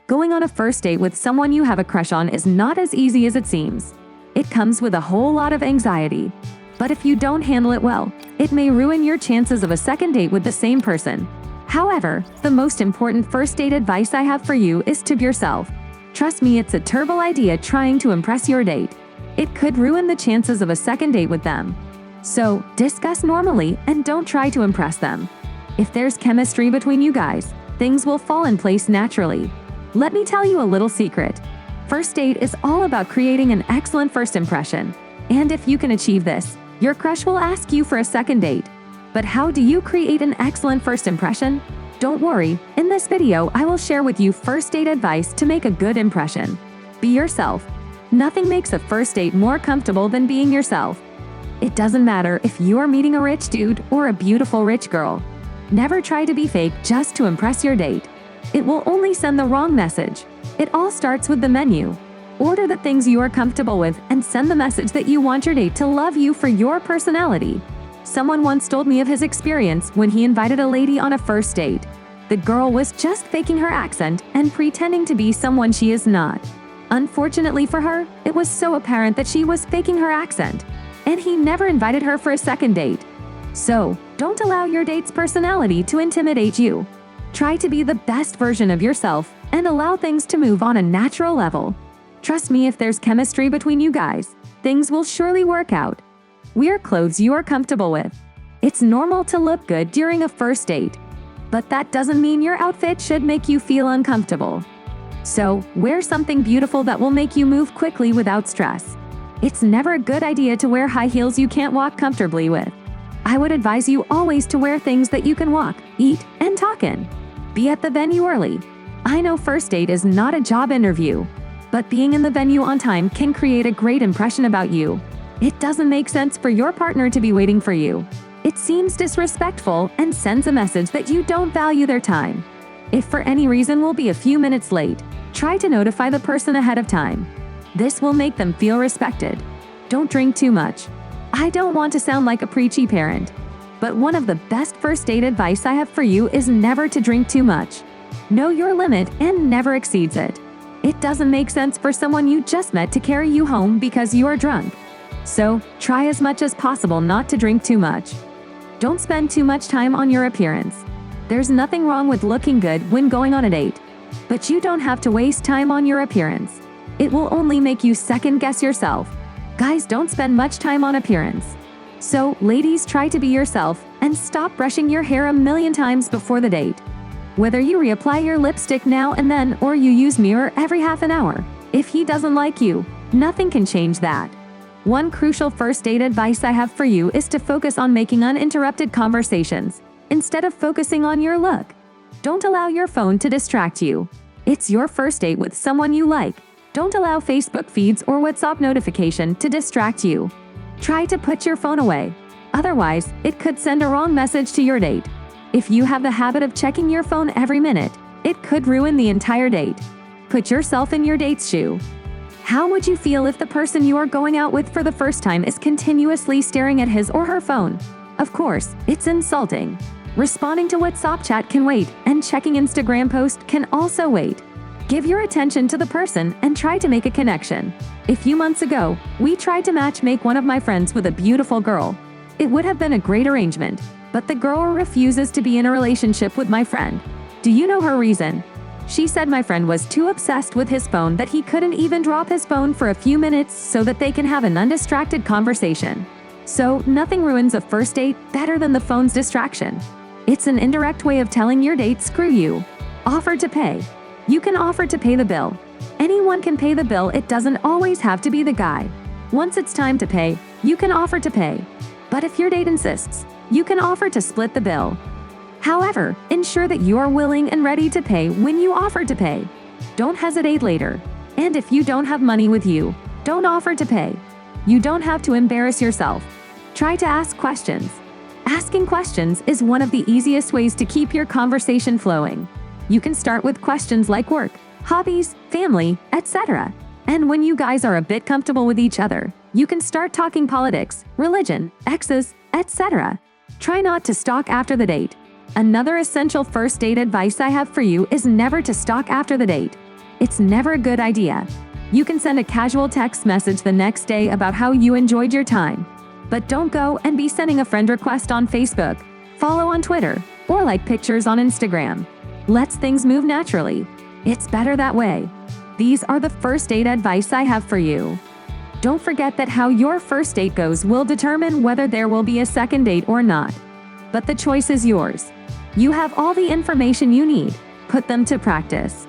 Going on a first date with someone you have a crush on is not as easy as it seems. It comes with a whole lot of anxiety. But if you don't handle it well, it may ruin your chances of a second date with the same person. However, the most important first date advice I have for you is to be yourself. Trust me, it's a terrible idea trying to impress your date. It could ruin the chances of a second date with them. So, discuss normally and don't try to impress them. If there's chemistry between you guys, things will fall in place naturally. Let me tell you a little secret. First date is all about creating an excellent first impression. And if you can achieve this, your crush will ask you for a second date. But how do you create an excellent first impression? Don't worry, in this video I will share with you first date advice to make a good impression. Be yourself. Nothing makes a first date more comfortable than being yourself. It doesn't matter if you're meeting a rich dude or a beautiful rich girl. Never try to be fake just to impress your date. It will only send the wrong message. It all starts with the menu. Order the things you are comfortable with and send the message that you want your date to love you for your personality. Someone once told me of his experience when he invited a lady on a first date. The girl was just faking her accent and pretending to be someone she is not. Unfortunately for her, it was so apparent that she was faking her accent, and he never invited her for a second date. So, don't allow your date's personality to intimidate you. Try to be the best version of yourself and allow things to move on a natural level. Trust me, if there's chemistry between you guys, things will surely work out. Wear clothes you are comfortable with. It's normal to look good during a first date, but that doesn't mean your outfit should make you feel uncomfortable. So, wear something beautiful that will make you move quickly without stress. It's never a good idea to wear high heels you can't walk comfortably with. I would advise you always to wear things that you can walk, eat, and talk in. Be at the venue early. I know first date is not a job interview, but being in the venue on time can create a great impression about you. It doesn't make sense for your partner to be waiting for you. It seems disrespectful and sends a message that you don't value their time. If for any reason we'll be a few minutes late, try to notify the person ahead of time. This will make them feel respected. Don't drink too much. I don't want to sound like a preachy parent, but one of the best first date advice I have for you is never to drink too much. Know your limit and never exceeds it. It doesn't make sense for someone you just met to carry you home because you are drunk. So, try as much as possible not to drink too much. Don't spend too much time on your appearance. There's nothing wrong with looking good when going on a date, but you don't have to waste time on your appearance. It will only make you second guess yourself. Guys don't spend much time on appearance. So, ladies, try to be yourself and stop brushing your hair a million times before the date. Whether you reapply your lipstick now and then or you use mirror every half an hour, if he doesn't like you, nothing can change that. One crucial first date advice I have for you is to focus on making uninterrupted conversations instead of focusing on your look. Don't allow your phone to distract you. It's your first date with someone you like. Don't allow Facebook feeds or WhatsApp notification to distract you. Try to put your phone away. Otherwise, it could send a wrong message to your date. If you have the habit of checking your phone every minute, it could ruin the entire date. Put yourself in your date's shoe. How would you feel if the person you are going out with for the first time is continuously staring at his or her phone? Of course, it's insulting. Responding to WhatsApp chat can wait, and checking Instagram post can also wait. Give your attention to the person and try to make a connection. A few months ago, we tried to make one of my friends with a beautiful girl. It would have been a great arrangement, but the girl refuses to be in a relationship with my friend. Do you know her reason? She said my friend was too obsessed with his phone that he couldn't even drop his phone for a few minutes so that they can have an undistracted conversation. So, nothing ruins a first date better than the phone's distraction. It's an indirect way of telling your date, screw you. Offer to pay. You can offer to pay the bill. Anyone can pay the bill, it doesn't always have to be the guy. Once it's time to pay, you can offer to pay. But if your date insists, you can offer to split the bill. However, ensure that you are willing and ready to pay when you offer to pay. Don't hesitate later. And if you don't have money with you, don't offer to pay. You don't have to embarrass yourself. Try to ask questions. Asking questions is one of the easiest ways to keep your conversation flowing. You can start with questions like work, hobbies, family, etc. And when you guys are a bit comfortable with each other, you can start talking politics, religion, exes, etc. Try not to stalk after the date. Another essential first date advice I have for you is never to stalk after the date. It's never a good idea. You can send a casual text message the next day about how you enjoyed your time. But don't go and be sending a friend request on Facebook, follow on Twitter, or like pictures on Instagram. Let things move naturally. It's better that way. These are the first date advice I have for you. Don't forget that how your first date goes will determine whether there will be a second date or not. But the choice is yours. You have all the information you need. Put them to practice.